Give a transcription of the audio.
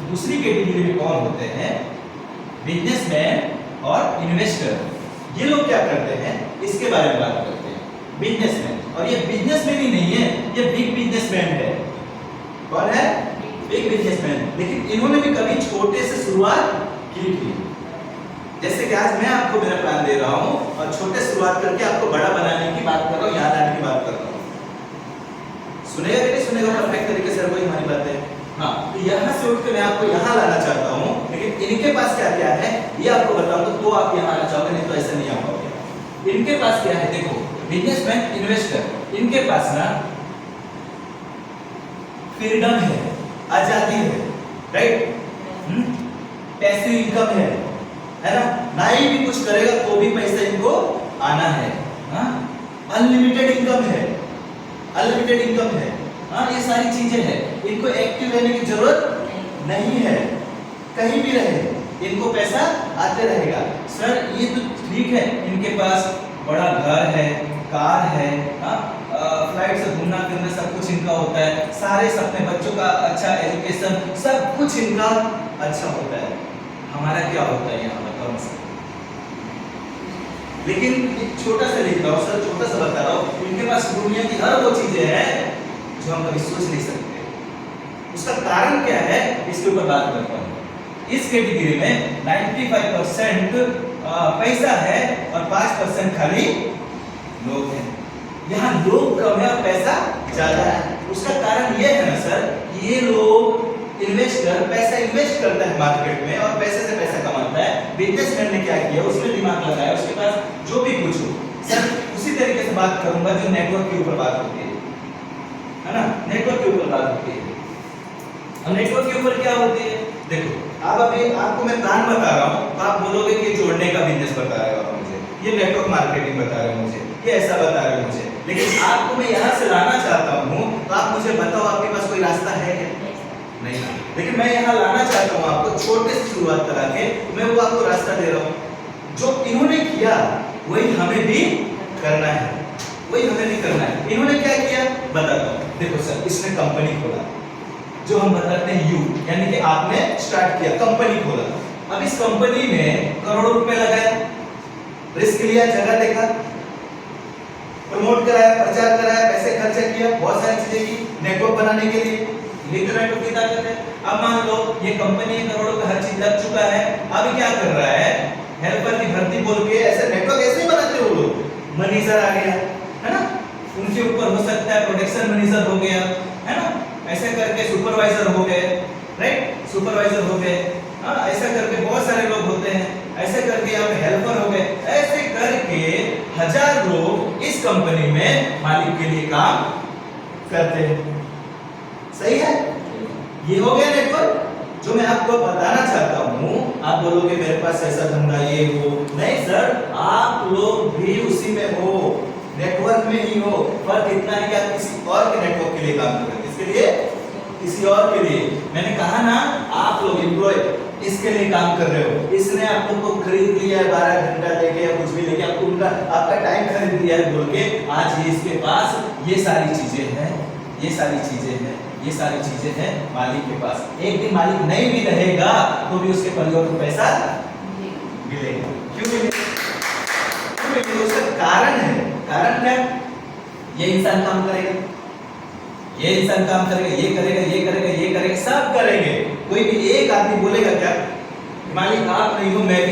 दूसरी कैटेगरी में कौन होते हैं? बिजनेसमैन और इन्वेस्टर। ये लोग क्या करते हैं इसके बारे में बात करते हैं। बिजनेसमैन, और ये बिजनेसमैन ही नहीं है, ये बिग बिजनेसमैन है। कौन है? Big businessman. लेकिन इन्होंने भी कभी छोटे से शुरुआत की थी। जैसे कि आज मैं आपको मेरा प्लान दे रहा हूं और छोटे शुरुआत करके आपको बड़ा बनाने की बात कर रहा हूं, याद आने की बात कर रहा हूं। सुनेगा कि नहीं सुनेगा परफेक्ट तरीके से कोई हमारी बात है? हाँ, तो यहाँ से उठ के मैं आपको यहाँ लाना चाहता हूँ, लेकिन इनके पास क्या क्या है ये आपको बताऊंगा, तो आप यहाँ आना चाहोगे, नहीं तो ऐसा नहीं आ पाओगे। इनके पास क्या है देखो, बिजनेसमैन, इन्वेस्टर, इनके पास ना फ्रीडम है, आजादी है, राइट? पैसिव इनकम है ना? नहीं भी कुछ करेगा तो भी पैसा इनको आना है। अनलिमिटेड इनकम है, अनलिमिटेड इनकम है। ये सारी चीजें हैं। इनको एक्टिव रहने की जरूरत नहीं है, कहीं भी रहे इनको पैसा आते रहेगा। सर ये तो ठीक है, इनके पास बड़ा घर है, कार है, फ्लाइट से घूमना फिरना सब कुछ इनका होता है, सारे अपने बच्चों का अच्छा एजुकेशन सब कुछ इनका अच्छा होता है। हमारा क्या होता है यहाँ बताओ सर? लेकिन एक छोटा सा लिख रहा हूँ सर, छोटा सा बता रहा हूँ, इनके पास दुनिया की हर वो चीजें हैं जो हम कभी सोच नहीं सकते। उसका कारण क्या है इसके ऊपर बात करता हूँ। इस कैटेगरी में 95% पैसा है और 5% खाली लोग हैं। यहाँ लोग कम है और पैसा ज्यादा है। उसका कारण ये है ना सर, ये लोग इन्वेस्टर पैसा इन्वेस्ट करता है मार्केट में और पैसे से पैसा कमाता है। बिजनेसमैन ने क्या किया, उसने दिमाग लगाया, उसके पास जो भी कुछ हो। सर उसी तरीके से बात करूंगा जो नेटवर्क के ऊपर बात होती है ना? नेटवर्क के ऊपर बात होती है। अब नेटवर्क के ऊपर क्या होती है देखो, अब अभी आपको मैं प्लान बता रहा हूँ तो आप बोलोगे कि जोड़ने का बिजनेस बता रहे हो आप मुझे, ये नेटवर्क मार्केटिंग बता रहे हो मुझे, ये ऐसा बता रहे हो मुझे। लेकिन आपको मैं यहाँ से लाना चाहता हूँ तो आप मुझे बताओ आपके पास कोई रास्ता है क्या? नहीं। लेकिन मैं यहाँ लाना चाहता हूँ आपको छोटे से शुरुआत करा के, मैं वो आपको रास्ता दे रहा हूँ। जो इन्होंने किया वही हमें भी करना है, वही हमें भी करना है। इन्होंने क्या किया बताता हूँ। देखो सर, इसने कंपनी खोला, जो हम बताते हैं यू, यानी कि आपने स्टार्ट किया, कंपनी खोला। अब इस कंपनी में करोड़ों रुपए लगाए, रिस्क लिया, जगह देखा, प्रमोट कराया, प्रचार कराया, पैसे खर्चा किया, बहुत सारी चीजें की नेटवर्क बनाने के लिए। नेटवर्क की ताकत है। अब मान लो ये कंपनी करोड़ों का हर चीज लग चुका है, अब क्या कर रहा है, हेल्पर की भर्ती बोल के ऐसे नेटवर्क ऐसे ही बनाते हो लोग। मैनेजर आ गया है ना, उनके ऊपर हो सकता है प्रोडक्शन मैनेजर हो गया है ना, ऐसे करके सुपरवाइजर हो गए, राइट? सुपरवाइजर हो गए, ऐसा करके बहुत सारे लोग होते हैं, ऐसे करके यहाँ पे हेल्पर हो गए, ऐसे करके 1000 लोग इस कंपनी में मालिक के लिए काम करते हैं। सही है? ये हो गया नेटवर्क जो मैं आपको बताना चाहता हूँ। आप बोलोगे मेरे पास ऐसा धंधा ये हो, नहीं सर, आप लोग भी उसी में हो, नेटवर्क में ही हो। फर्क इतना है कि आप किसी और के नेटवर्क के लिए काम कर रहे हैं, इसके लिए किसी और के लिए। मैंने कहा ना, आप लोग एम्प्लॉय इसके लिए काम कर रहे हो, इसने आप लोग को खरीद लिया है 12 घंटा लेके या कुछ भी लेके, आपको उनका आपका टाइम खरीद लिया है बोल के। आज ये इसके पास ये सारी चीजें हैं, ये सारी चीजें हैं, ये सारी चीजें हैं मालिक के पास। एक दिन मालिक नहीं भी रहेगा तो भी उसके परिवार को पैसा मिलेगा। क्यों मिलेगा? उसका कारण है। कारण क्या? ये इंसान काम करेगा, ये इंसान काम करेगा, ये करेगा, ये करेगा, ये करेगा, सब करेंगे। कोई भी एक आदमी बोलेगा क्या मालिक आप नहीं हो, मैं भी